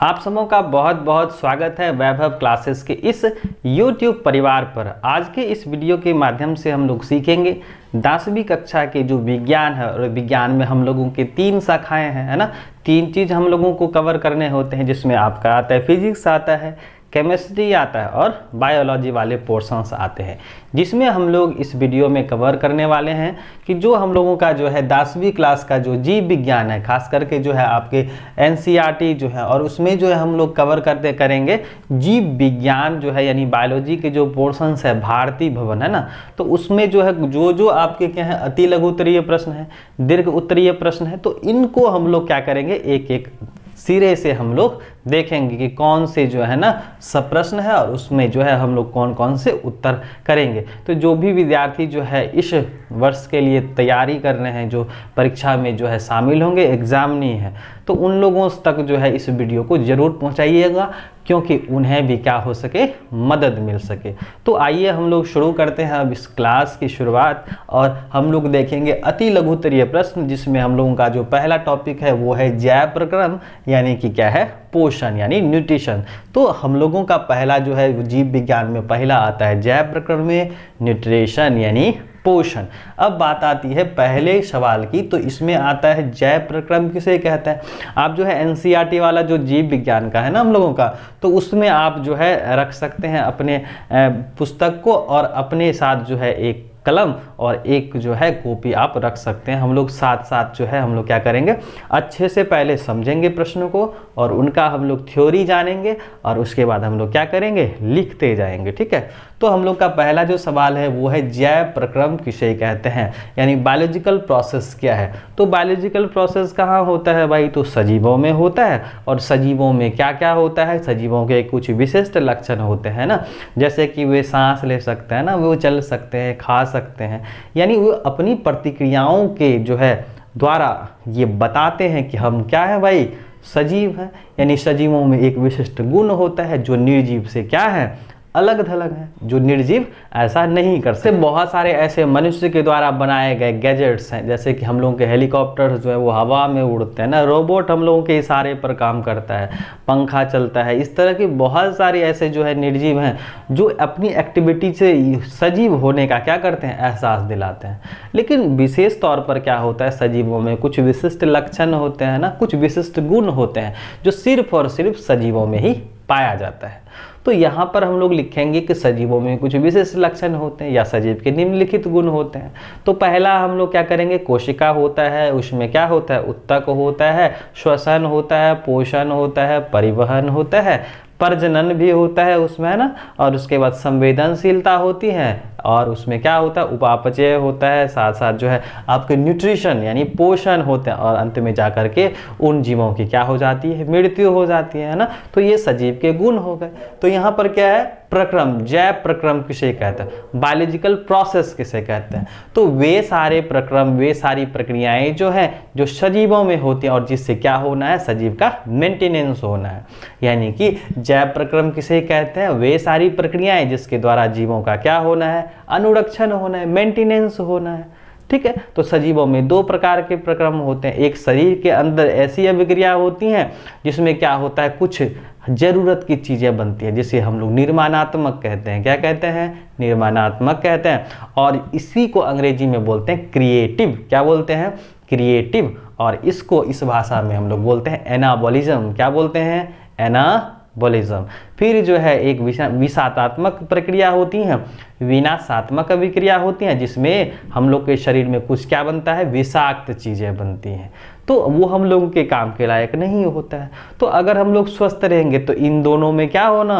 आप सबों का बहुत बहुत स्वागत है वैभव क्लासेस के इस YouTube परिवार पर। आज के इस वीडियो के माध्यम से हम लोग सीखेंगे 10वीं कक्षा के जो विज्ञान है, और विज्ञान में हम लोगों के 3 शाखाएं हैं, है ना। 3 चीज़ हम लोगों को कवर करने होते हैं, जिसमें आपका आता है फिजिक्स, आता है केमिस्ट्री, आता है और बायोलॉजी वाले पोर्शंस आते हैं, जिसमें हम लोग इस वीडियो में कवर करने वाले हैं कि जो हम लोगों का जो है 10वीं क्लास का जो जीव विज्ञान है, खास करके जो है आपके NCERT जो है, और उसमें जो है हम लोग कवर करेंगे जीव विज्ञान जो है, यानी बायोलॉजी के जो पोर्शंस है, भारती भवन है ना। तो उसमें जो है जो आपके क्या है अति लघु उत्तरीय प्रश्न है, दीर्घ उत्तरीय प्रश्न है, तो इनको हम लोग क्या करेंगे एक एक सिरे से हम लोग देखेंगे कि कौन से जो है ना सब प्रश्न है, और उसमें जो है हम लोग कौन कौन से उत्तर करेंगे। तो जो भी विद्यार्थी जो है इस वर्ष के लिए तैयारी कर रहे हैं, जो परीक्षा में जो है शामिल होंगे, एग्जाम नहीं है, तो उन लोगों तक जो है इस वीडियो को जरूर पहुंचाइएगा, क्योंकि उन्हें भी क्या हो सके, मदद मिल सके। तो आइए हम लोग शुरू करते हैं अब इस क्लास की शुरुआत, और हम लोग देखेंगे अति लघु उत्तरीय प्रश्न, जिसमें हम लोगों का जो पहला टॉपिक है वो है जैव प्रक्रम, यानी कि क्या है, पोषण यानी न्यूट्रिशन। तो हम लोगों का पहला जो है जीव विज्ञान में पहला आता है जैव प्रक्रम में न्यूट्रिशन यानी पोषण। अब बात आती है पहले सवाल की, तो इसमें आता है जैव प्रक्रम किसे कहते हैं। आप जो है NCERT वाला जो जीव विज्ञान का है ना हम लोगों का, तो उसमें आप जो है रख सकते हैं अपने पुस्तक को, और अपने साथ जो है एक कलम और एक जो है कॉपी आप रख सकते हैं। हम लोग साथ साथ जो है हम लोग क्या करेंगे, अच्छे से पहले समझेंगे प्रश्नों को, और उनका हम लोग थ्योरी जानेंगे, और उसके बाद हम लोग क्या करेंगे, लिखते जाएंगे। ठीक है, तो हम लोग का पहला जो सवाल है वो है जैव प्रक्रम किसे कहते हैं, यानी बायोलॉजिकल प्रोसेस क्या है। तो बायोलॉजिकल प्रोसेस कहाँ होता है भाई, तो सजीवों में होता है। और सजीवों में क्या क्या होता है, सजीवों के कुछ विशिष्ट लक्षण होते हैं ना, जैसे कि वे सांस ले सकते हैं ना, वो चल सकते हैं, खा सकते हैं, यानी वो अपनी प्रतिक्रियाओं के जो है द्वारा ये बताते हैं कि हम क्या है भाई, सजीव हैं। यानी सजीवों में एक विशिष्ट गुण होता है जो निर्जीव से क्या है, अलग थलग है, जो निर्जीव ऐसा नहीं कर सकते। बहुत सारे ऐसे मनुष्य के द्वारा बनाए गए गैजेट्स हैं, जैसे कि हम लोगों के हेलीकॉप्टर जो है वो हवा में उड़ते हैं ना, रोबोट हम लोगों के इशारे पर काम करता है, पंखा चलता है। इस तरह की बहुत सारे ऐसे जो है निर्जीव हैं जो अपनी एक्टिविटी से सजीव होने का क्या करते हैं, एहसास दिलाते हैं। लेकिन विशेष तौर पर क्या होता है, सजीवों में कुछ विशिष्ट लक्षण होते हैं ना, कुछ विशिष्ट गुण होते हैं जो सिर्फ और सिर्फ सजीवों में ही पाया जाता है। तो यहाँ पर हम लोग लिखेंगे कि सजीवों में कुछ विशेष लक्षण होते हैं या सजीव के निम्नलिखित गुण होते हैं। तो पहला हम लोग क्या करेंगे, कोशिका होता है, उसमें क्या होता है, उत्तक होता है, श्वसन होता है, पोषण होता है, परिवहन होता है, प्रजनन भी होता है उसमें, है ना। और उसके बाद संवेदनशीलता होती है, और उसमें क्या होता है, उपापचय होता है, साथ साथ जो है आपके न्यूट्रिशन यानी पोषण होते हैं, और अंत में जाकर के उन जीवों की क्या हो जाती है, मृत्यु हो जाती है ना। तो ये सजीव के गुण हो गए। तो यहाँ पर क्या है, प्रक्रम, जैव प्रक्रम किसे कहते हैं, बायोलॉजिकल प्रोसेस किसे कहते हैं। तो वे सारे प्रक्रम, वे सारी प्रक्रियाएं जो हैं जो सजीवों में होती हैं, और जिससे क्या होना है, सजीव का मेंटेनेंस होना है। यानी कि जैव प्रक्रम किसे कहते हैं, वे सारी प्रक्रियाएं जिसके द्वारा जीवों का क्या होना है, अनुरक्षण होना है, मेंटेनेंस होना है। ठीक है, तो सजीवों में 2 प्रकार के प्रक्रम होते हैं। एक, शरीर के अंदर ऐसी अभिक्रिया होती हैं जिसमें क्या होता है, कुछ जरूरत की चीजें बनती हैं, जिसे हम लोग निर्माणात्मक कहते हैं। क्या कहते हैं, निर्माणात्मक कहते हैं। और इसी को अंग्रेजी में बोलते हैं क्रिएटिव। क्या बोलते हैं, क्रिएटिव। और इसको इस भाषा में हम लोग बोलते हैं एनाबॉलिज्म। क्या बोलते हैं, एनाबॉलिज्म। फिर जो है एक विषाक्तात्मक प्रक्रिया होती है, विनाशात्मक अभिक्रिया होती हैं, जिसमें हम लोग के शरीर में कुछ क्या बनता है, विषाक्त चीजें बनती हैं, तो वो हम लोगों के काम के लायक नहीं होता है। तो अगर हम लोग स्वस्थ रहेंगे तो इन दोनों में क्या होना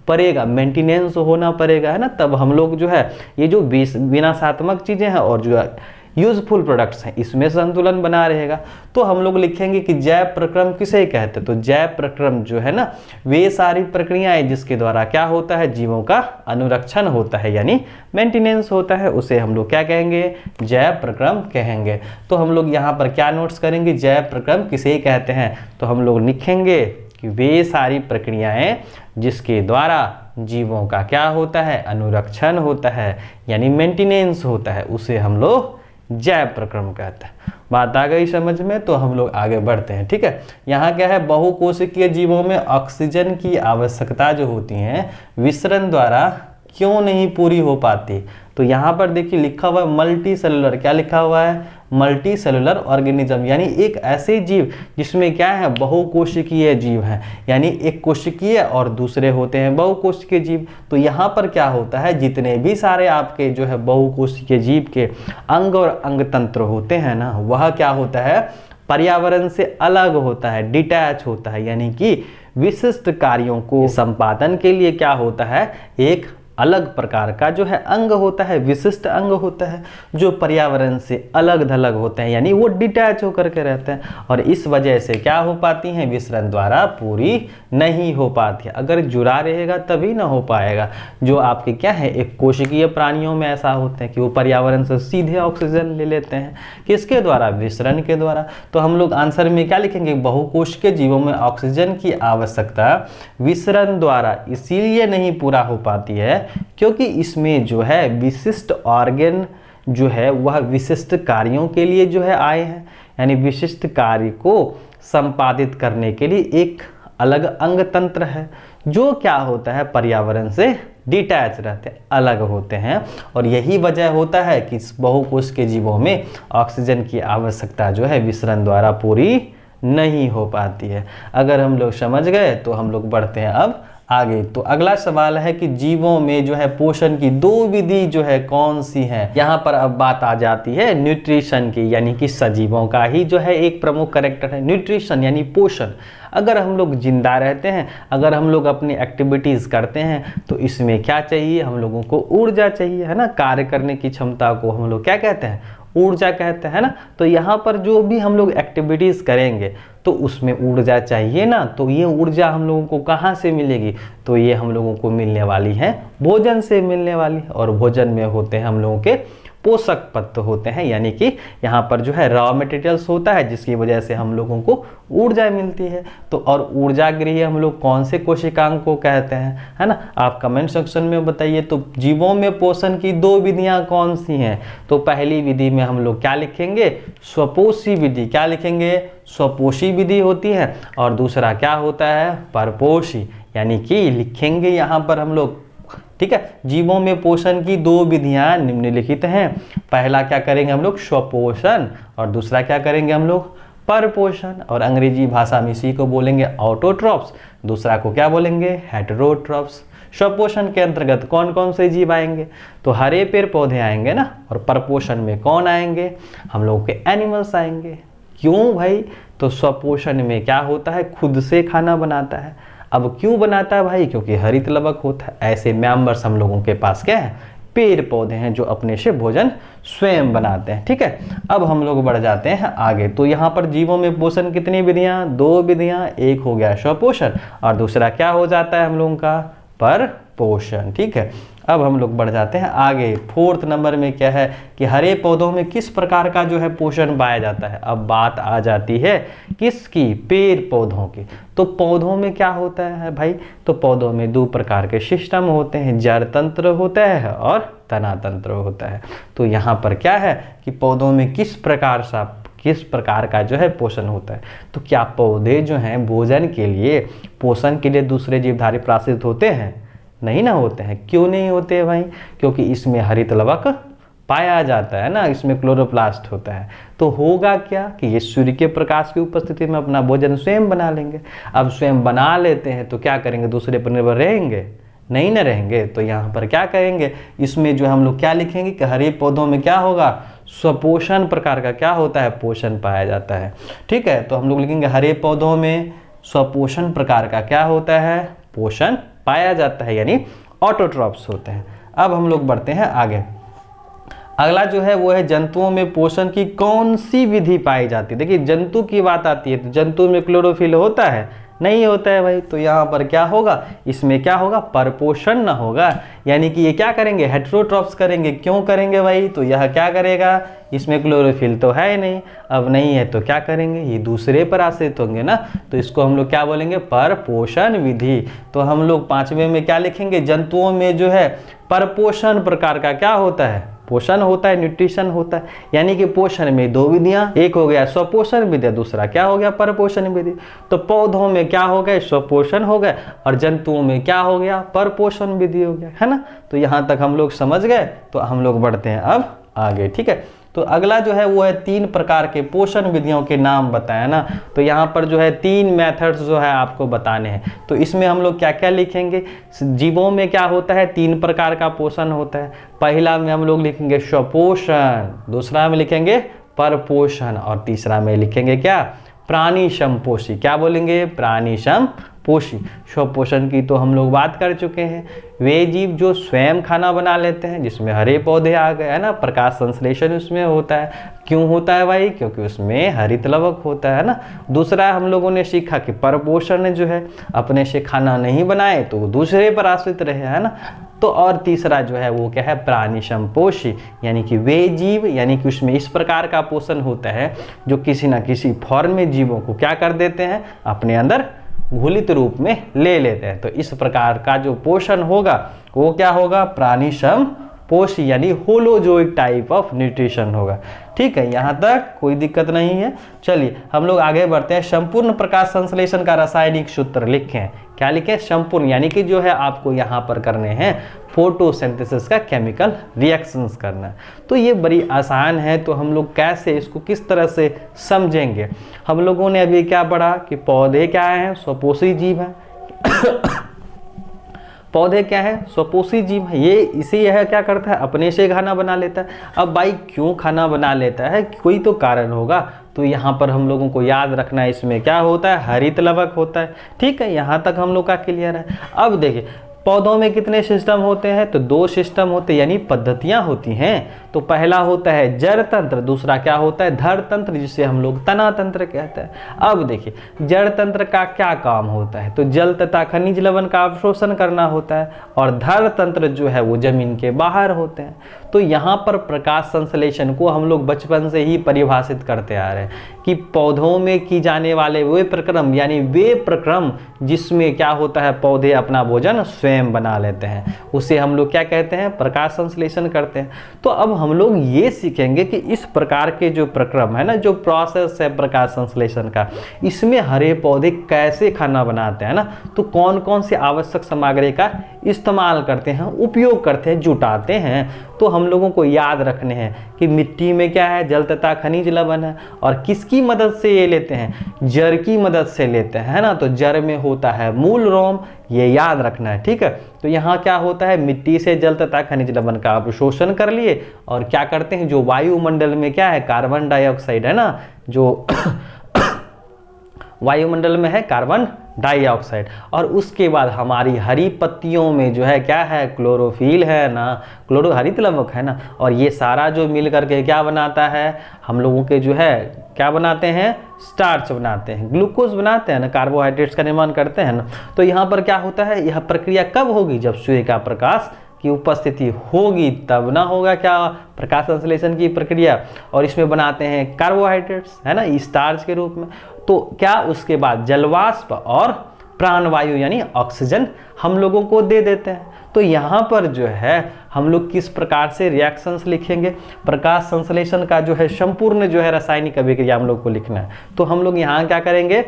पड़ेगा, मेंटेनेंस होना पड़ेगा, है ना। तब हम लोग जो है ये जो विनाशात्मक चीजें हैं और जो यूजफुल प्रोडक्ट्स हैं, इसमें संतुलन बना रहेगा। तो हम लोग लिखेंगे कि जैव प्रक्रम किसे कहते हैं। तो जैव प्रक्रम जो है ना, वे सारी प्रक्रियाएं जिसके द्वारा क्या होता है, जीवों का अनुरक्षण होता है, यानी मेंटेनेंस होता है, उसे हम लोग क्या कहेंगे, जैव प्रक्रम कहेंगे। तो हम लोग यहाँ पर क्या नोट्स करेंगे, जैव प्रक्रम किसे कहते हैं। तो हम लोग लिखेंगे कि वे सारी प्रक्रियाएं जिसके द्वारा जीवों का क्या होता है, अनुरक्षण होता है, यानी मेंटेनेंस होता है, उसे हम लोग जैव प्रक्रम कहते हैं। बात आ गई समझ में? तो हम लोग आगे बढ़ते हैं। ठीक है, यहाँ क्या है, बहुकोशिकीय जीवों में ऑक्सीजन की आवश्यकता जो होती है विसरण द्वारा क्यों नहीं पूरी हो पाती? तो यहाँ पर देखिए लिखा हुआ है मल्टी सेलुलर। क्या लिखा हुआ है? मल्टी सेलुलर ऑर्गेनिज्म, यानी एक ऐसे जीव जिसमें क्या है, बहुकोशिकीय जीव है, यानी एक कोशिकीय और दूसरे होते हैं बहुकोशिकीय जीव। तो यहाँ पर क्या होता है, जितने भी सारे आपके जो है बहुकोशिकीय जीव के अंग और अंग तंत्र होते हैं ना, वह क्या होता है, पर्यावरण से अलग होता है, डिटैच होता है, यानी कि विशिष्ट कार्यों को संपादन के लिए क्या होता है, एक अलग प्रकार का जो है अंग होता है, विशिष्ट अंग होता है, जो पर्यावरण से अलग थलग होते हैं, यानी वो डिटैच होकर के रहते हैं, और इस वजह से क्या हो पाती हैं, विसरण द्वारा पूरी नहीं हो पाती है। अगर जुड़ा रहेगा तभी ना हो पाएगा। जो आपके क्या है, एक कोशिकीय प्राणियों में ऐसा होते हैं कि वो पर्यावरण से सीधे ऑक्सीजन ले लेते हैं, किसके द्वारा, विसरण के द्वारा। तो हम लोग आंसर में क्या लिखेंगे, बहुकोशिकीय जीवों में ऑक्सीजन की आवश्यकता विसरण द्वारा इसीलिए नहीं पूरा हो पाती है क्योंकि इसमें जो है विशिष्ट ऑर्गन जो है वह विशिष्ट कार्यों के लिए जो है आए हैं, यानी विशिष्ट कार्य को संपादित करने के लिए एक अलग अंग तंत्र है जो क्या होता है, पर्यावरण से डिटैच रहते हैं, अलग होते हैं। और यही वजह होता है कि इस बहुकोश के जीवों में ऑक्सीजन की आवश्यकता जो है विसरण द्वारा पूरी नहीं हो पाती है। अगर हम लोग समझ गए तो हम लोग बढ़ते हैं अब आगे। तो अगला सवाल है कि जीवों में जो है पोषण की दो विधि जो है कौन सी है? यहाँ पर अब बात आ जाती है न्यूट्रिशन की, यानी कि सजीवों का ही जो है एक प्रमुख कैरेक्टर है न्यूट्रिशन, यानी पोषण। अगर हम लोग जिंदा रहते हैं, अगर हम लोग अपनी एक्टिविटीज़ करते हैं तो इसमें क्या चाहिए, हम लोगों को ऊर्जा चाहिए, है ना। कार्य करने की क्षमता को हम लोग क्या कहते हैं, ऊर्जा कहते हैं ना। तो यहाँ पर जो भी हम लोग एक्टिविटीज़ करेंगे तो उसमें ऊर्जा चाहिए ना। तो ये ऊर्जा हम लोगों को कहाँ से मिलेगी, तो ये हम लोगों को मिलने वाली है भोजन से मिलने वाली। और भोजन में होते हैं हम लोगों के पोषक तत्व होते हैं, यानी कि यहाँ पर जो है रॉ मटेरियल्स होता है जिसकी वजह से हम लोगों को ऊर्जा मिलती है। तो और ऊर्जा गृह हम लोग कौन से कोशिकांग को कहते हैं, है ना। आप कमेंट सेक्शन में बताइए। तो जीवों में पोषण की दो विधियां कौन सी हैं? तो पहली विधि में हम लोग क्या लिखेंगे, स्वपोषी विधि। क्या लिखेंगे, स्वपोषी विधि होती है। और दूसरा क्या होता है, परपोषी, यानी कि लिखेंगे यहाँ पर हम लोग, ठीक है। जीवों में पोषण की दो विधियां निम्नलिखित हैं। पहला क्या करेंगे हम लोग, स्वपोषण, और दूसरा क्या करेंगे हम लोग, परपोषण। और अंग्रेजी भाषा में इसी को बोलेंगे ऑटोट्रॉप्स, दूसरा को क्या बोलेंगे, हेटेरोट्रॉप्स। स्वपोषण के अंतर्गत कौन कौन से जीव आएंगे, तो हरे पेड़ पौधे आएंगे ना। और परपोषण में कौन आएंगे, हम लोगों के एनिमल्स आएंगे। क्यों भाई, तो स्वपोषण में क्या होता है, खुद से खाना बनाता है। अब क्यों बनाता है भाई, क्योंकि हरित लवक होता है। ऐसे मेंबर्स हम लोगों के पास क्या है, पेड़ पौधे हैं जो अपने से भोजन स्वयं बनाते हैं, ठीक है। अब हम लोग बढ़ जाते हैं आगे। तो यहाँ पर जीवों में पोषण कितनी विधियाँ, दो विधियाँ। एक हो गया स्वपोषण और दूसरा क्या हो जाता है हम लोगों का, परपोषण, ठीक है। अब हम लोग बढ़ जाते हैं आगे। फोर्थ नंबर में क्या है कि हरे पौधों में किस प्रकार का जो है पोषण पाया जाता है। अब बात आ जाती है किसकी, पेड़ पौधों की। तो पौधों में क्या होता है भाई, तो पौधों में दो प्रकार के सिस्टम होते हैं, जड़ तंत्र होता है और तना तंत्र होता है। तो यहाँ पर क्या है कि पौधों में किस प्रकार का जो है पोषण होता है। तो क्या पौधे जो हैं भोजन के लिए, पोषण के लिए दूसरे जीवधारी प्राश्रित होते हैं, नहीं ना होते हैं। क्यों नहीं होते भाई, क्योंकि इसमें हरित लवक पाया जाता है ना, इसमें क्लोरोप्लास्ट होता है। तो होगा क्या कि ये सूर्य के प्रकाश की उपस्थिति में अपना भोजन स्वयं बना लेंगे। अब स्वयं बना लेते हैं तो क्या करेंगे, दूसरे पर निर्भर रहेंगे, नहीं ना रहेंगे। तो यहाँ पर क्या करेंगे, इसमें जो हम लोग क्या लिखेंगे कि हरे पौधों में क्या होगा, स्वपोषण प्रकार का क्या होता है, पोषण पाया जाता है, ठीक है। तो हम लोग लिखेंगे हरे पौधों में स्वपोषण प्रकार का क्या होता है, पोषण पाया जाता है, यानी ऑटोट्रॉप्स होते हैं। अब हम लोग बढ़ते हैं आगे। अगला जो है वो है जंतुओं में पोषण की कौन सी विधि पाई जाती है। देखिए जंतु की बात आती है तो जंतु में क्लोरोफिल होता है, नहीं होता है भाई। तो यहाँ पर क्या होगा, इसमें क्या होगा, परपोषण ना होगा, यानी कि ये क्या करेंगे, हेटेरोट्रॉप्स करेंगे। क्यों करेंगे भाई, तो यह क्या करेगा, इसमें क्लोरोफिल तो है नहीं, अब नहीं है तो क्या करेंगे, ये दूसरे पर आश्रित होंगे ना। तो इसको हम लोग क्या बोलेंगे, परपोषण विधि। तो हम लोग पांचवें में क्या लिखेंगे, जंतुओं में जो है परपोषण प्रकार का क्या होता है, पोषण होता है, न्यूट्रिशन होता है। यानी कि पोषण में दो विधियां, एक हो गया स्वपोषण विधि, दूसरा क्या हो गया परपोषण विधि। तो पौधों में क्या हो गया स्वपोषण हो गया और जंतुओं में क्या हो गया परपोषण विधि हो गया, है ना। तो यहाँ तक हम लोग समझ गए। तो हम लोग बढ़ते हैं अब आगे, ठीक है। तो अगला जो है वो है 3 प्रकार के पोषण विधियों के नाम बताया ना। तो यहाँ पर जो है 3 मेथड्स जो है आपको बताने हैं। तो इसमें हम लोग क्या क्या लिखेंगे, जीवों में क्या होता है 3 प्रकार का पोषण होता है। पहला में हम लोग लिखेंगे स्वपोषण, दूसरा में लिखेंगे परपोषण और तीसरा में लिखेंगे क्या प्राणी समपोषी। क्या बोलेंगे प्राणी समपोषी। स्वपोषण की तो हम लोग बात कर चुके हैं, वे जीव जो स्वयं खाना बना लेते हैं, जिसमें हरे पौधे आ गए, है ना, प्रकाश संश्लेषण उसमें होता है। क्यों होता है भाई, क्योंकि उसमें हरित लवक होता है ना। दूसरा हम लोगों ने सीखा कि परपोषण जो है अपने से खाना नहीं बनाए तो वो दूसरे पर आश्रित रहे, है ना। तो और तीसरा जो है वो क्या है प्राणी समपोषी, यानी कि वे जीव, यानी कि उसमें इस प्रकार का पोषण होता है जो किसी ना किसी फॉर्म में जीवों को क्या कर देते हैं अपने अंदर घुलित रूप में ले लेते हैं। तो इस प्रकार का जो पोषण होगा वो क्या होगा प्राणी समपोषी, यानी होलोजोइक टाइप ऑफ न्यूट्रिशन होगा। ठीक है, यहाँ तक कोई दिक्कत नहीं है। चलिए हम लोग आगे बढ़ते हैं। संपूर्ण प्रकाश संश्लेषण का रासायनिक सूत्र लिखें। क्या लिखें संपूर्ण, यानी कि जो है आपको यहाँ पर करने हैं फोटोसिंथेसिस का केमिकल रिएक्शंस करना है। तो ये बड़ी आसान है। तो हम लोग कैसे इसको किस तरह से समझेंगे, हम लोगों ने अभी क्या पढ़ा कि पौधे क्या हैं स्वपोषी जीव हैं पौधे क्या है स्वपोषी जीव है। ये इसे यह क्या करता है अपने से खाना बना लेता है। अब भाई क्यों खाना बना लेता है, कोई तो कारण होगा। तो यहाँ पर हम लोगों को याद रखना है इसमें क्या होता है हरित लवक होता है। ठीक है, यहाँ तक हम लोग का क्लियर है। अब देखिए पौधों में कितने सिस्टम होते हैं, तो 2 सिस्टम होते हैं, यानी पद्धतियां होती हैं। तो पहला होता है जड़ तंत्र, दूसरा क्या होता है धड़ तंत्र, जिसे हम लोग तना तंत्र कहते हैं। अब देखिए जड़ तंत्र का क्या काम होता है, तो जल तथा खनिज लवण का अवशोषण करना होता है, और धड़ तंत्र जो है वो जमीन के बाहर होते हैं। तो यहाँ पर प्रकाश संश्लेषण को हम लोग बचपन से ही परिभाषित करते आ रहे हैं कि पौधों में की जाने वाले वे प्रक्रम, यानी वे प्रक्रम जिसमें क्या होता है पौधे अपना भोजन स्वयं बना लेते हैं, उसे हम लोग क्या कहते हैं प्रकाश संश्लेषण करते हैं। तो अब हम लोग ये सीखेंगे कि इस प्रकार के जो प्रक्रम है ना, जो प्रोसेस है प्रकाश संश्लेषण का, इसमें हरे पौधे कैसे खाना बनाते हैं ना, तो कौन कौन से आवश्यक सामग्री का इस्तेमाल करते हैं, उपयोग करते हैं, जुटाते हैं। तो हम लोगों को याद रखने हैं कि मिट्टी में क्या है जल तथा खनिज लवण है, और किसकी मदद से ये लेते हैं जड़ की मदद से लेते हैं, है ना। तो जड़ में होता है मूल रोम, ये याद रखना है। ठीक है, तो यहाँ क्या होता है मिट्टी से जल तथा खनिज लवण का अवशोषण कर लिए, और क्या करते हैं जो वायुमंडल में क्या है कार्बन डाइऑक्साइड है ना, जो वायुमंडल में है कार्बन डाइऑक्साइड, और उसके बाद हमारी हरी पत्तियों में जो है क्या है क्लोरोफिल है ना, क्लोरो हरित लवक है ना। और ये सारा जो मिल करके क्या बनाता है हम लोगों के जो है क्या बनाते हैं स्टार्च बनाते हैं, ग्लूकोज बनाते हैं ना, कार्बोहाइड्रेट्स का निर्माण करते हैं ना। तो यहाँ पर क्या होता है यह प्रक्रिया कब होगी जब सूर्य का प्रकाश की उपस्थिति होगी, तब ना होगा क्या प्रकाश संश्लेषण की प्रक्रिया, और इसमें बनाते हैं कार्बोहाइड्रेट्स है ना स्टार्च के रूप में। तो क्या उसके बाद जलवाष्प और प्राणवायु यानी ऑक्सीजन हम लोगों को दे देते हैं। तो यहाँ पर जो है हम लोग किस प्रकार से रिएक्शंस लिखेंगे, प्रकाश संश्लेषण का जो है संपूर्ण जो है रासायनिक अभिक्रिया हम लोग को लिखना है। तो हम लोग यहाँ क्या करेंगे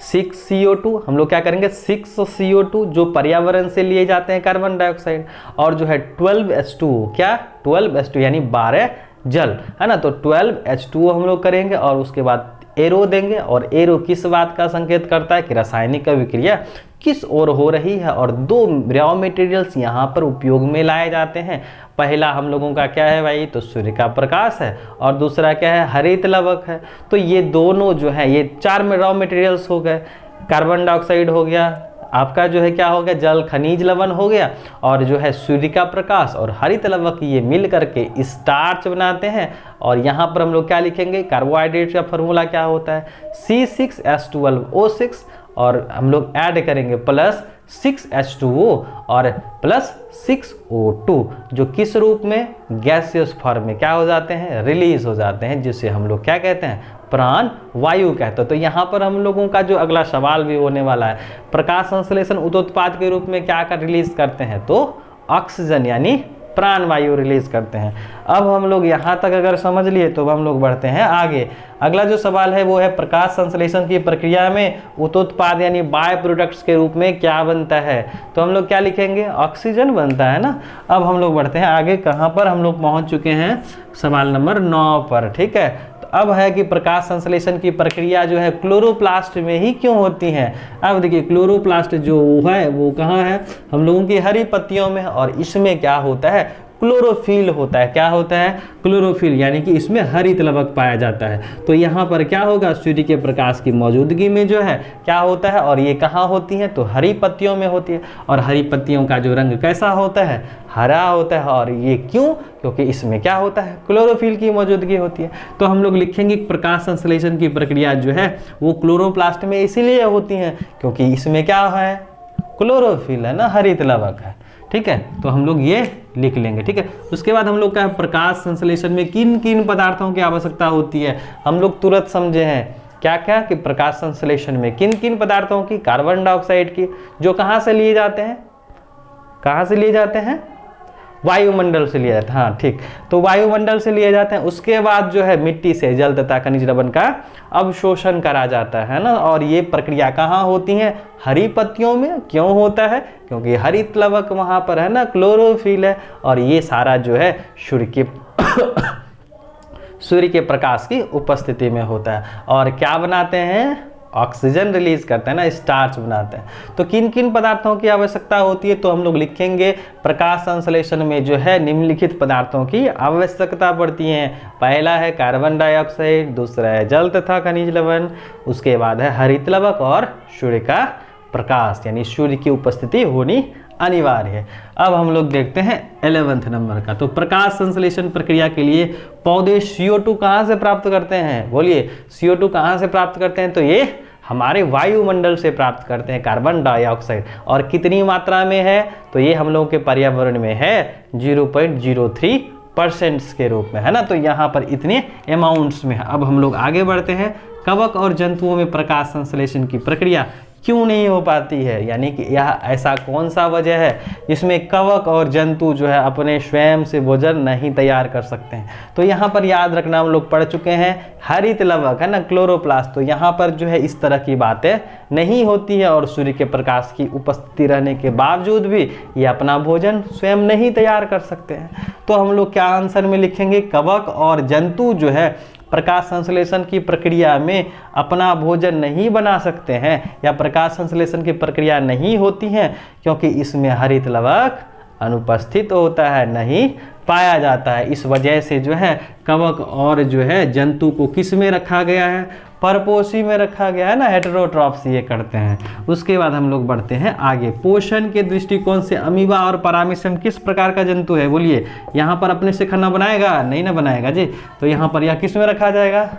6CO2, हम लोग क्या करेंगे 6CO2 जो पर्यावरण से लिए जाते हैं कार्बन डाइऑक्साइड, और जो है 12H2O, क्या 12H2 यानी 12 जल है ना। तो 12H2O हम लोग करेंगे, और उसके बाद एरो देंगे, और एरो किस बात का संकेत करता है कि रासायनिक अभिक्रिया किस ओर हो रही है। और 2 रॉ मटेरियल्स यहाँ पर उपयोग में लाए जाते हैं। पहला हम लोगों का क्या है भाई तो सूर्य का प्रकाश है, और दूसरा क्या है हरित लवक है। तो ये दोनों जो है ये 4 में रॉ मटेरियल्स हो गए, कार्बन डाइऑक्साइड हो गया, आपका जो है क्या हो गया जल खनिज लवण हो गया, और जो है सूर्य का प्रकाश और हरित लवक ये मिल करके स्टार्च बनाते हैं। और यहाँ पर हम लोग क्या लिखेंगे कार्बोहाइड्रेट का फॉर्मूला क्या होता है C6H12O6, और हम लोग ऐड करेंगे प्लस 6H2O और प्लस 6O2, जो किस रूप में गैसियस फॉर्म में क्या हो जाते हैं रिलीज हो जाते हैं, जिसे हम लोग क्या कहते हैं प्राण वायु कहते हैं। तो यहाँ पर हम लोगों का जो अगला सवाल भी होने वाला है, प्रकाश संश्लेषण उत्पाद के रूप में क्या कर रिलीज करते हैं, तो ऑक्सीजन यानी प्राणवायु रिलीज करते हैं। अब हम लोग यहाँ तक अगर समझ लिए तो हम लोग बढ़ते हैं आगे। अगला जो सवाल है वो है प्रकाश संश्लेषण की प्रक्रिया में उत्पाद यानी बाय प्रोडक्ट्स के रूप में क्या बनता है। तो हम लोग क्या लिखेंगे, ऑक्सीजन बनता है ना। अब हम लोग बढ़ते हैं आगे, कहाँ पर हम लोग पहुँच चुके हैं, सवाल नंबर 9 पर। ठीक है, तो अब है कि प्रकाश संश्लेषण की प्रक्रिया जो है क्लोरोप्लास्ट में ही क्यों होती है। अब देखिए क्लोरोप्लास्ट जो है वो कहाँ है, हम लोगों की हरी पत्तियों में, और इसमें क्या होता है, क्लोरोफिल होता है। क्या होता है, क्लोरोफिल, यानी कि इसमें हरित लवक पाया जाता है। तो यहाँ पर क्या होगा, सूर्य के प्रकाश की मौजूदगी में जो है क्या होता है, और ये कहाँ होती है, तो हरी पत्तियों में होती है। और हरी पत्तियों का जो रंग कैसा होता है, हरा होता है। और ये क्यों, क्योंकि इसमें क्या होता है, क्लोरोफिल की मौजूदगी होती है। तो हम लोग लिखेंगे प्रकाश संश्लेषण की प्रक्रिया जो है वो क्लोरोप्लास्ट में इसीलिए होती है क्योंकि इसमें क्या है, क्लोरोफिल है ना, हरित लवक है। ठीक है, तो हम लोग ये लिख लेंगे। ठीक है, उसके बाद हम लोग का प्रकाश संश्लेषण में किन किन पदार्थों की आवश्यकता होती है, हम लोग तुरंत समझे हैं क्या क्या, कि प्रकाश संश्लेषण में किन किन पदार्थों की, कार्बन डाइऑक्साइड की, जो कहाँ से लिए जाते हैं, कहाँ से लिए जाते हैं, वायुमंडल से लिए जाते हैं। हाँ ठीक, तो वायुमंडल से लिए जाते हैं। उसके बाद जो है मिट्टी से जल तथा खनिज लवण का अवशोषण करा जाता है ना। और ये प्रक्रिया कहाँ होती है, हरी पत्तियों में। क्यों होता है, क्योंकि हरित लवक वहाँ पर है ना, क्लोरोफिल है। और ये सारा जो है सूर्य के प्रकाश की उपस्थिति में होता है। और क्या बनाते हैं, ऑक्सीजन रिलीज करते हैं ना, स्टार्च बनाते हैं। तो किन किन पदार्थों की आवश्यकता होती है, तो हम लोग लिखेंगे प्रकाश संश्लेषण में जो है निम्नलिखित पदार्थों की आवश्यकता पड़ती है। पहला है कार्बन डाइऑक्साइड, दूसरा है जल तथा खनिज लवण, उसके बाद है हरित लवक, और सूर्य का प्रकाश यानी सूर्य की उपस्थिति होनी अनिवार्य है। अब हम लोग देखते हैं 11वें नंबर का। तो प्रकाश संश्लेषण प्रक्रिया के लिए पौधे CO2 कहाँ से प्राप्त करते हैं, बोलिए CO2 कहाँ से प्राप्त करते हैं, तो ये हमारे वायुमंडल से प्राप्त करते हैं, कार्बन डाइऑक्साइड। और कितनी मात्रा में है, तो ये हम लोगों के पर्यावरण में है 0.03% के रूप में, है ना। तो यहाँ पर इतने अमाउंट्स में है। अब हम लोग आगे बढ़ते हैं, कवक और जंतुओं में प्रकाश संश्लेषण की प्रक्रिया क्यों नहीं हो पाती है, यानी कि यह ऐसा कौन सा वजह है जिसमें कवक और जंतु जो है अपने स्वयं से भोजन नहीं तैयार कर सकते हैं। तो यहाँ पर याद रखना, हम लोग पढ़ चुके हैं हरित लवक है ना, क्लोरोप्लास्ट। तो यहाँ पर जो है इस तरह की बातें नहीं होती है, और सूर्य के प्रकाश की उपस्थिति रहने के बावजूद भी ये अपना भोजन स्वयं नहीं तैयार कर सकते हैं। तो हम लोग क्या आंसर में लिखेंगे, कवक और जंतु जो है प्रकाश संश्लेषण की प्रक्रिया में अपना भोजन नहीं बना सकते हैं, या प्रकाश संश्लेषण की प्रक्रिया नहीं होती है क्योंकि इसमें हरित लवक अनुपस्थित होता है, नहीं पाया जाता है। इस वजह से जो है कवक और जो है जंतु को किस में रखा गया है, परपोषी में रखा गया है ना, हेटेरोट्रॉप्स ये करते हैं। उसके बाद हम लोग बढ़ते हैं आगे। पोषण के दृष्टिकोण से अमीबा और परामीशम किस प्रकार का जंतु है, बोलिए। यहाँ पर अपने से खाना बनाएगा, नहीं ना बनाएगा जी। तो यहाँ पर यह किस में रखा जाएगा,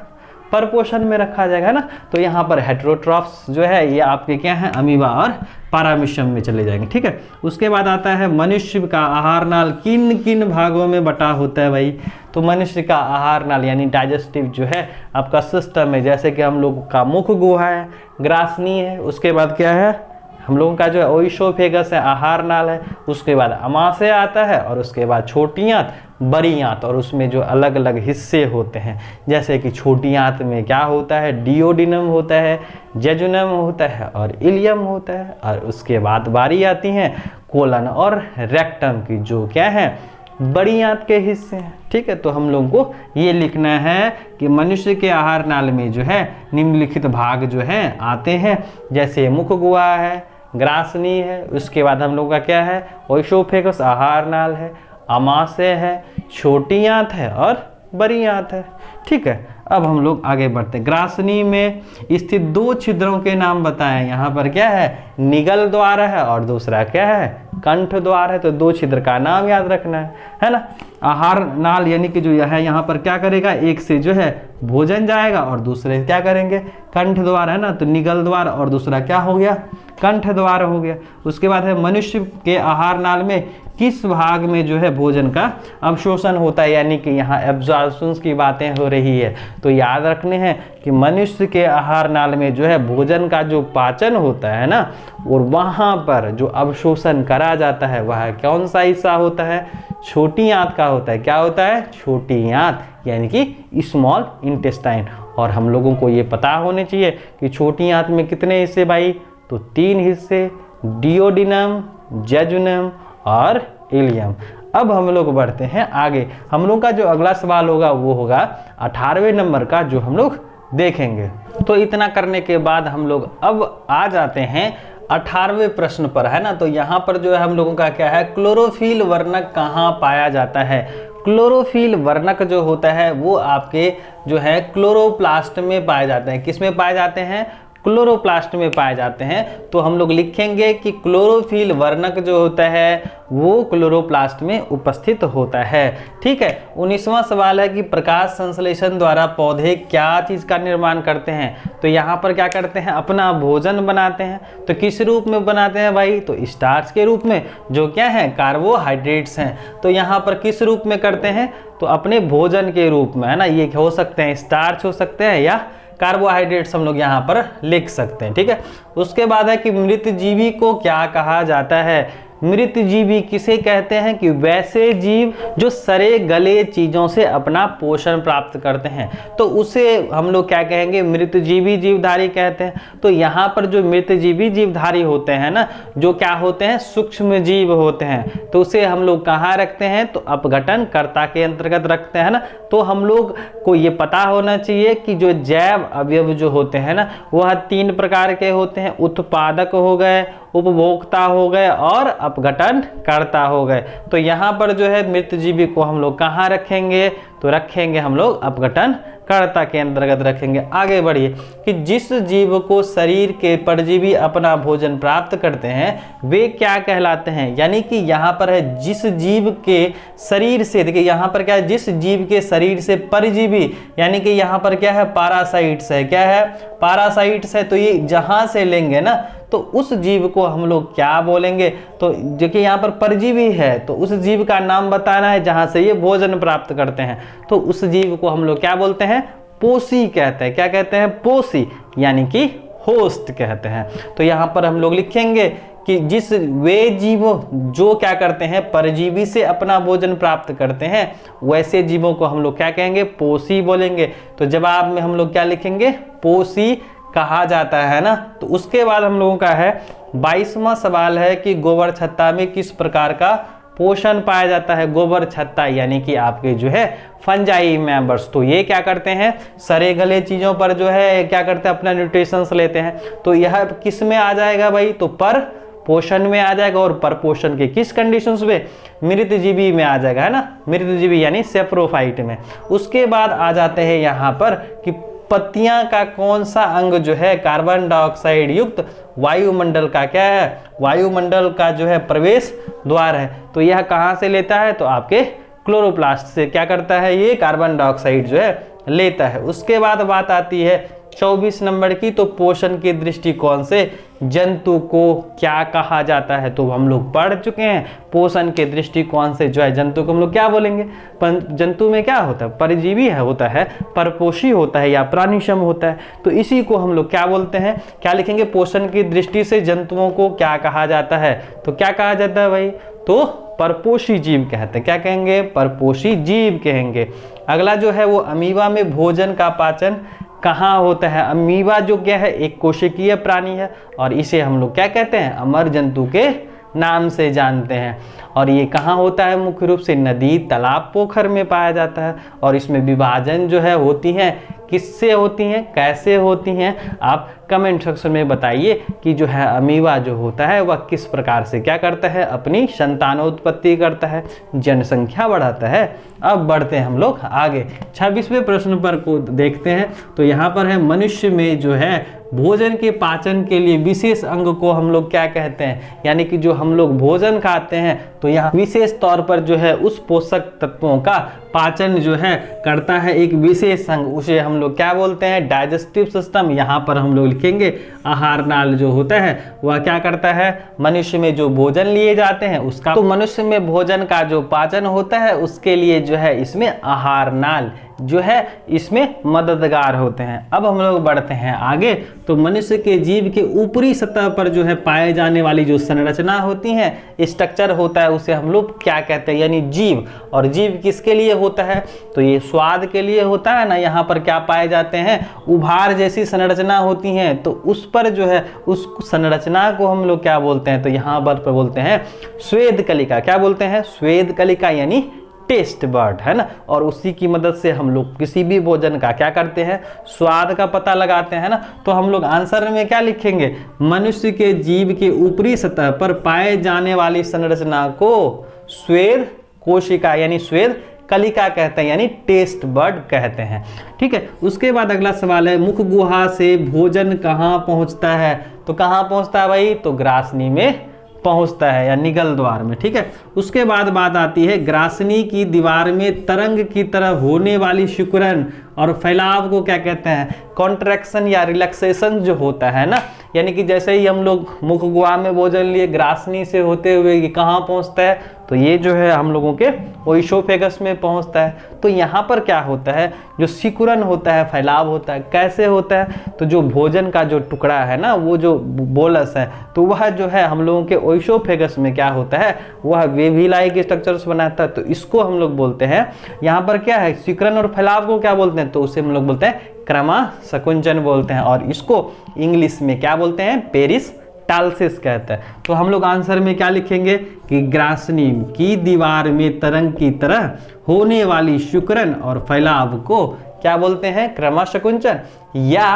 परपोषण में रखा जाएगा ना। तो यहाँ पर हेटेरोट्रॉप्स जो है ये आपके क्या है, अमीबा और पारामीशम में चले जाएंगे। ठीक है, उसके बाद आता है मनुष्य का आहार नाल किन किन भागों में बटा होता है भाई। तो मनुष्य का आहार नाल यानी डाइजेस्टिव जो है आपका सिस्टम है, जैसे कि हम लोग का मुख गुहा है, ग्रासनी है, उसके बाद क्या है हम लोगों का जो है ओइसोफेगस है, आहार नाल है, उसके बाद अमाशय आता है, और उसके बाद छोटी आंत, बड़ी आंत, और उसमें जो अलग अलग हिस्से होते हैं, जैसे कि छोटी आंत में क्या होता है, डियोडिनम होता है, जेजुनम होता है, और इलियम होता है। और उसके बाद बारी आती है कोलन और रेक्टम की, जो क्या है बड़ी आंत के हिस्से हैं। ठीक है, तो हम लोगों को ये लिखना है कि मनुष्य के आहार नाल में जो है निम्नलिखित भाग जो है आते हैं, जैसे मुख गुहा है, ग्रासनी है, उसके बाद हम लोग का क्या है ओइसोफेगस आहार नाल है, अमाशय है, छोटी आंत है, और बड़ी आंत है। ठीक है, अब हम लोग आगे बढ़ते हैं। ग्रासनी में स्थित 2 छिद्रों के नाम बताएं। यहाँ पर क्या है, निगल द्वार है, और दूसरा क्या है, कंठ द्वार है। तो 2 छिद्र का नाम याद रखना है ना। आहार नाल यानी कि जो है यहाँ पर क्या करेगा, एक से जो है भोजन जाएगा, और दूसरे क्या करेंगे, कंठ द्वार है ना। तो निगल द्वार और दूसरा क्या हो गया, कंठ द्वार हो गया। उसके बाद है मनुष्य के आहार नाल में किस भाग में जो है भोजन का अवशोषण होता है, यानी कि यहाँ एब्जॉर्प्शन की बातें हो रही है। तो याद रखने हैं कि मनुष्य के आहार नाल में जो है भोजन का जो पाचन होता है ना, और वहाँ पर जो अवशोषण करा जाता है वह कौन सा हिस्सा होता है, छोटी आंत का होता है। क्या होता है, छोटी आंत, यानी कि स्मॉल इंटेस्टाइन। और हम लोगों को ये पता होने चाहिए कि छोटी आंत में कितने हिस्से भाई, तो 3 हिस्से, डियोडिनम, जेजुनम और इलियम। अब हम लोग बढ़ते हैं आगे। हम लोग का जो अगला सवाल होगा वो होगा 18वें नंबर का, जो हम लोग देखेंगे। तो इतना करने के बाद हम लोग अब आ जाते हैं 18वें प्रश्न पर, है ना। तो यहाँ पर जो है हम लोगों का क्या है, क्लोरोफिल वर्णक कहाँ पाया जाता है। क्लोरोफिल वर्णक जो होता है वो आपके जो है क्लोरोप्लास्ट में पाए जाते हैं। किस में पाए जाते हैं, क्लोरोप्लास्ट में पाए जाते हैं। तो हम लोग लिखेंगे कि क्लोरोफिल वर्णक जो होता है वो क्लोरोप्लास्ट में उपस्थित होता है। ठीक है। 19वां सवाल है कि प्रकाश संश्लेषण द्वारा पौधे क्या चीज़ का निर्माण करते हैं। तो यहाँ पर क्या करते हैं, अपना भोजन बनाते हैं। तो किस रूप में बनाते हैं भाई, तो स्टार्च के रूप में, जो क्या है, कार्बोहाइड्रेट्स हैं। तो यहाँ पर किस रूप में करते हैं, तो अपने भोजन के रूप में, है ना। ये हो सकते हैं स्टार्च हो सकते हैं या कार्बोहाइड्रेट्स हम लोग यहाँ पर लिख सकते हैं। ठीक है। उसके बाद है कि मृत जीवी को क्या कहा जाता है। मृत जीवी किसे कहते हैं, कि वैसे जीव जो सड़े गले चीज़ों से अपना पोषण प्राप्त करते हैं, तो उसे हम लोग क्या कहेंगे, मृत जीवी जीवधारी कहते हैं। तो यहाँ पर जो मृत जीवी जीवधारी होते हैं ना, जो क्या होते हैं, सूक्ष्म जीव होते हैं, तो उसे हम लोग कहाँ रखते हैं, तो अपघटन कर्ता के अंतर्गत रखते हैं ना। तो हम लोग को ये पता होना चाहिए कि जो जैव अवयव जो होते हैं ना, वह 3 प्रकार के होते हैं, उत्पादक हो गए, उपभोक्ता हो गए और अपघटन कर्ता हो गए। तो यहाँ पर जो है मृत जीवी को हम लोग कहाँ रखेंगे, तो रखेंगे हम लोग अपघटन कर्ता के अंतर्गत रखेंगे। आगे बढ़िए कि जिस जीव को शरीर के परजीवी अपना भोजन प्राप्त करते हैं वे क्या कहलाते हैं। यानी कि यहाँ पर है जिस जीव के शरीर से, देखिए यहाँ पर क्या है, जिस जीव के शरीर से परजीवी, यानी कि यहाँ पर क्या है, पैरासाइट्स है। क्या है, पैरासाइट्स है। तो ये जहाँ से लेंगे ना, तो उस जीव को हम लोग क्या बोलेंगे, तो देखिए यहाँ पर परजीवी है, तो उस जीव का नाम बताना है जहाँ से ये भोजन प्राप्त करते हैं। तो उस जीव को हम लोग क्या बोलते हैं, पोषी कहते हैं। क्या कहते हैं, पोषी, यानी कि होस्ट कहते हैं। तो यहाँ पर हम लोग लिखेंगे कि जिस वे जीव जो क्या करते हैं, परजीवी से अपना भोजन प्राप्त करते हैं, वैसे जीवों को हम लोग क्या कहेंगे, पोषी बोलेंगे। तो जवाब में हम लोग क्या लिखेंगे, पोषी कहा जाता है ना। तो उसके बाद हम लोगों का है 22वां सवाल है कि गोबर छत्ता में किस प्रकार का पोषण पाया जाता है। गोबर छत्ता यानी कि आपके जो है फंजाई मेंबर्स, तो ये क्या करते हैं, सड़े गले चीज़ों पर जो है क्या करते हैं, अपना न्यूट्रिशंस लेते हैं। तो यह किस में आ जाएगा भाई, तो पर पोषण में आ जाएगा। और पर पोषण के किस कंडीशंस में, मृत जीवी में आ जाएगा, है ना, मृत जीवी यानी सेप्रोफाइट में। उसके बाद आ जाते हैं यहाँ पर कि पत्तियां का कौन सा अंग जो है कार्बन डाइऑक्साइड युक्त वायुमंडल का क्या है, वायुमंडल का जो है प्रवेश द्वार है। तो यह कहाँ से लेता है, तो आपके क्लोरोप्लास्ट से क्या करता है, ये कार्बन डाइऑक्साइड जो है लेता है। उसके बाद बात आती है 24 नंबर की, तो पोषण के दृष्टिकोण से जंतु को क्या कहा जाता है। तो हम लोग पढ़ चुके हैं, पोषण के दृष्टिकोण से जो है जंतु को हम लोग क्या बोलेंगे, जंतु में क्या होता है, परजीवी है, होता है, परपोषी होता है या प्राणिशम होता है। तो इसी को हम लोग क्या बोलते हैं, क्या लिखेंगे, पोषण की दृष्टि से जंतुओं को क्या कहा जाता है। तो क्या कहा जाता है भाई, तो परपोषी जीव कहते हैं। क्या कहेंगे, परपोषी जीव कहेंगे। अगला जो है वो अमीबा में भोजन का पाचन कहाँ होता है। अमीबा जो क्या है, एक कोशिकीय प्राणी है और इसे हम लोग क्या कहते हैं, अमर जंतु के नाम से जानते हैं। और ये कहाँ होता है, मुख्य रूप से नदी, तालाब, पोखर में पाया जाता है। और इसमें विभाजन जो है होती हैं, किससे होती हैं, कैसे होती हैं, आप कमेंट सेक्शन में बताइए कि जो है अमीबा जो होता है वह किस प्रकार से क्या करता है, अपनी संतानोत्पत्ति करता है, जनसंख्या बढ़ाता है। अब बढ़ते हैं हम लोग आगे 26वें प्रश्न पर को देखते हैं। तो यहाँ पर है मनुष्य में जो है भोजन के पाचन के लिए विशेष अंग को हम लोग क्या कहते हैं। यानी कि जो हम लोग भोजन खाते हैं तो यहाँ विशेष तौर पर जो है उस पोषक तत्वों का पाचन जो है करता है एक विशेष अंग, उसे हम लोग क्या बोलते हैं, डाइजेस्टिव सिस्टम। यहाँ पर हम लोग लिखेंगे। आहार नाल जो होता है वह क्या करता है, मनुष्य में जो भोजन लिए जाते हैं उसका, तो मनुष्य में भोजन का जो पाचन होता है उसके लिए जो है इसमें आहार नाल जो है इसमें मददगार होते हैं। अब हम लोग बढ़ते हैं आगे। तो मनुष्य के जीव के ऊपरी सतह पर जो है पाए जाने वाली जो संरचना होती है, स्ट्रक्चर होता है, उसे हम लोग क्या कहते हैं, यानी जीव। और जीव किसके लिए होता है, तो ये स्वाद के लिए होता है ना। यहाँ पर क्या पाए जाते हैं, उभार जैसी संरचना होती हैं, तो उस पर जो है उस संरचना को हम लोग क्या बोलते हैं, तो यहाँ पर बोलते हैं स्वेद कलिका। क्या बोलते हैं, स्वेद कलिका यानी टेस्ट बर्ड, है ना। और उसी की मदद से हम लोग किसी भी भोजन का क्या करते हैं, स्वाद का पता लगाते हैं ना। तो हम लोग आंसर में क्या लिखेंगे, मनुष्य के जीव के ऊपरी सतह पर पाए जाने वाली संरचना को स्वेद कोशिका यानी स्वेद कलिका कहते हैं, यानी टेस्ट बर्ड कहते हैं। ठीक है, उसके बाद अगला सवाल है, मुख गुहा से भोजन कहाँ पहुंचता है। तो कहाँ पहुंचता है भाई, तो ग्रासनी में पहुंचता है या निगल द्वार में। ठीक है, उसके बाद बात आती है, ग्रासनी की दीवार में तरंग की तरह होने वाली सिकुड़न और फैलाव को क्या कहते हैं, कॉन्ट्रैक्शन या रिलैक्सेशन जो होता है ना। यानी कि जैसे ही हम लोग मुख गुहा में भोजन लिए, ग्रासनी से होते हुए ये कहाँ पहुँचता है, तो ये जो है हम लोगों के ओइसोफेगस में पहुँचता है। तो यहाँ पर क्या होता है, जो सिकुड़न होता है, फैलाव होता है, कैसे होता है, तो जो भोजन का जो टुकड़ा है ना, वो जो बोलस है, तो वह जो है हम लोगों के ओइसोफेगस में क्या होता है, वह वेवी लाइक स्ट्रक्चर्स बनाता है। तो इसको हम लोग बोलते हैं, यहाँ पर क्या है, सिकुड़न और फैलाव को क्या बोलते हैं, तो उसे हम लोग बोलते हैं क्रमशकुंचन बोलते हैं। और इसको इंग्लिश में क्या बोलते हैं, पेरिस्टाल्सिस कहते हैं। तो हम लोग आंसर में क्या लिखेंगे कि ग्रासनी की दीवार में तरंग की तरह होने वाली सिकुड़न और फैलाव को क्या बोलते हैं, क्रमशकुंचन या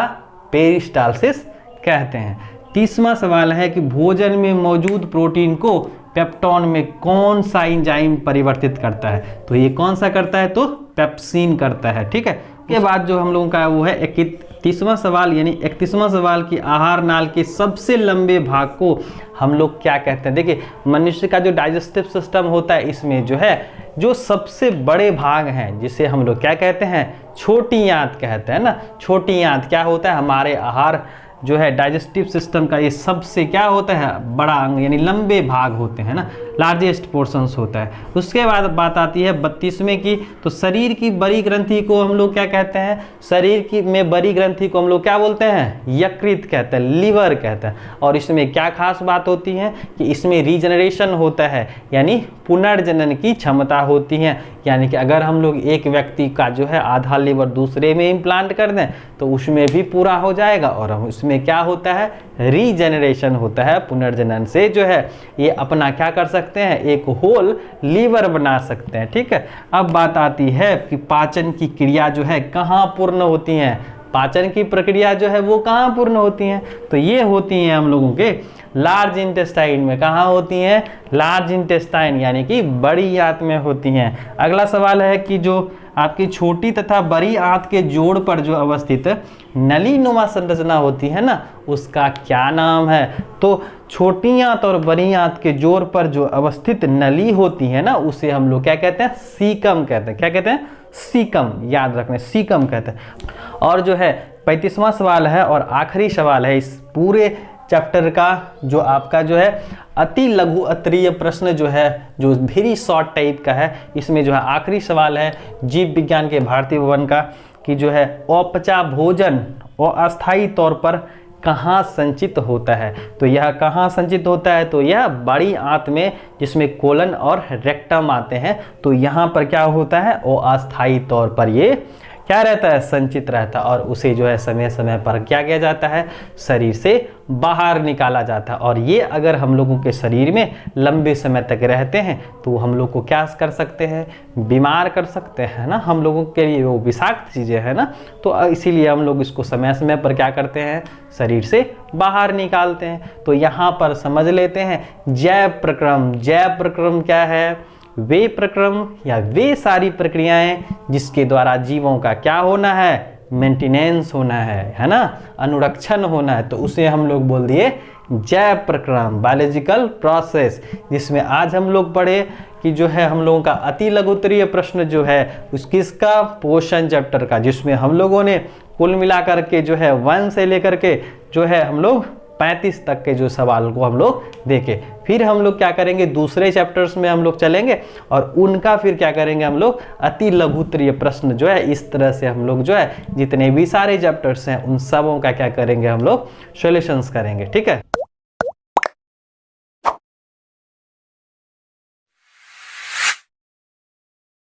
पेरिस्टाल्सिस कहते हैं। 30वां सवाल है कि भोजन में मौजूद प्रोटीन को पेप्टोन में कौन सा एंजाइम परिवर्तित करता है। तो ये कौन सा करता है, तो पेप्सिन करता है। ठीक है, के बाद जो हम लोगों का वो है 31वां सवाल, यानी 31वां सवाल की आहार नाल के सबसे लंबे भाग को हम लोग क्या कहते हैं। देखिए, मनुष्य का जो डाइजेस्टिव सिस्टम होता है, इसमें जो है जो सबसे बड़े भाग हैं जिसे हम लोग क्या कहते हैं, छोटी आंत कहते हैं ना। छोटी आंत क्या होता है, हमारे आहार जो है डाइजेस्टिव सिस्टम का ये सबसे क्या होता है, बड़ा अंग, यानी लंबे भाग होते हैं ना, लार्जेस्ट पोर्शंस होता है। उसके बाद बात आती है 32वें की, तो शरीर की बड़ी ग्रंथि को हम लोग क्या कहते हैं, शरीर की में बड़ी ग्रंथि को हम लोग क्या बोलते हैं, यकृत कहते हैं, लीवर कहते हैं। और इसमें क्या खास बात होती है कि इसमें रीजनरेशन होता है, यानी पुनर्जनन की क्षमता होती है। यानी कि अगर हम लोग एक व्यक्ति का जो है आधा लीवर दूसरे में इम्प्लांट कर दें तो उसमें भी पूरा हो जाएगा। और हम उसमें क्या होता है, रीजनरेशन होता है, पुनर्जनन से जो है ये अपना क्या कर सकते हैं, एक होल लीवर बना सकते हैं। ठीक है, अब बात आती है कि पाचन की क्रिया जो है कहाँ पूर्ण होती है। पाचन की प्रक्रिया जो है वो कहाँ पूर्ण होती हैं, तो ये होती हैं हम लोगों के लार्ज इंटेस्टाइन में। कहाँ होती हैं, लार्ज इंटेस्टाइन यानी कि बड़ी आंत में होती हैं। अगला सवाल है कि जो आपकी छोटी तथा बड़ी आंत के जोड़ पर जो अवस्थित नलीनुमा संरचना होती है ना, उसका क्या नाम है। तो छोटी आंत और बड़ी आंत के जोड़ पर जो अवस्थित नली होती है ना, उसे हम लोग क्या कहते हैं, सीकम कहते हैं। क्या कहते हैं, सीकम, याद रखना, सीकम कहते हैं। और जो है 35वां सवाल है और आखिरी सवाल है इस पूरे चैप्टर का, जो आपका जो है अति लघु उत्तरीय प्रश्न जो है, जो वेरी शॉर्ट टाइप का है। इसमें जो है आखिरी सवाल है जीव विज्ञान के भारतीय भवन का, कि जो है अपचा भोजन अस्थायी तौर पर कहाँ संचित होता है। तो यह कहाँ संचित होता है, तो यह बड़ी आंत में, जिसमें कोलन और रेक्टम आते हैं। तो यहाँ पर क्या होता है, वो अस्थायी तौर पर ये क्या रहता है, संचित रहता है। और उसे जो है समय समय पर क्या किया जाता है, शरीर से बाहर निकाला जाता है। और ये अगर हम लोगों के शरीर में लंबे समय तक रहते हैं तो हम लोग को क्या कर सकते हैं, बीमार कर सकते हैं ना। हम लोगों के लिए वो विषाक्त चीज़ें हैं ना, तो इसीलिए हम लोग इसको समय समय पर क्या करते हैं, शरीर से बाहर निकालते हैं। तो यहाँ पर समझ लेते हैं जैव प्रक्रम। जैव प्रक्रम क्या है, वे प्रक्रम या वे सारी प्रक्रियाएं जिसके द्वारा जीवों का क्या होना है, मेंटेनेंस होना है ना, अनुरक्षण होना है। तो उसे हम लोग बोल दिए जैव प्रक्रम, बायोलॉजिकल प्रोसेस। जिसमें आज हम लोग पढ़े कि जो है हम लोगों का अति लघुत्तरीय प्रश्न जो है उस किसका, पोषण चैप्टर का, जिसमें हम लोगों ने कुल मिलाकर के जो है 1 से लेकर के जो है हम लोग 35 तक के जो सवाल को हम लोग देखें। फिर हम लोग क्या करेंगे, दूसरे चैप्टर्स में हम लोग चलेंगे और उनका फिर क्या करेंगे हम लोग अति लघुत्तरीय प्रश्न जो है, इस तरह से हम लोग जो है जितने भी सारे चैप्टर्स हैं उन सबों का क्या करेंगे हम लोग सॉल्यूशंस करेंगे। ठीक है।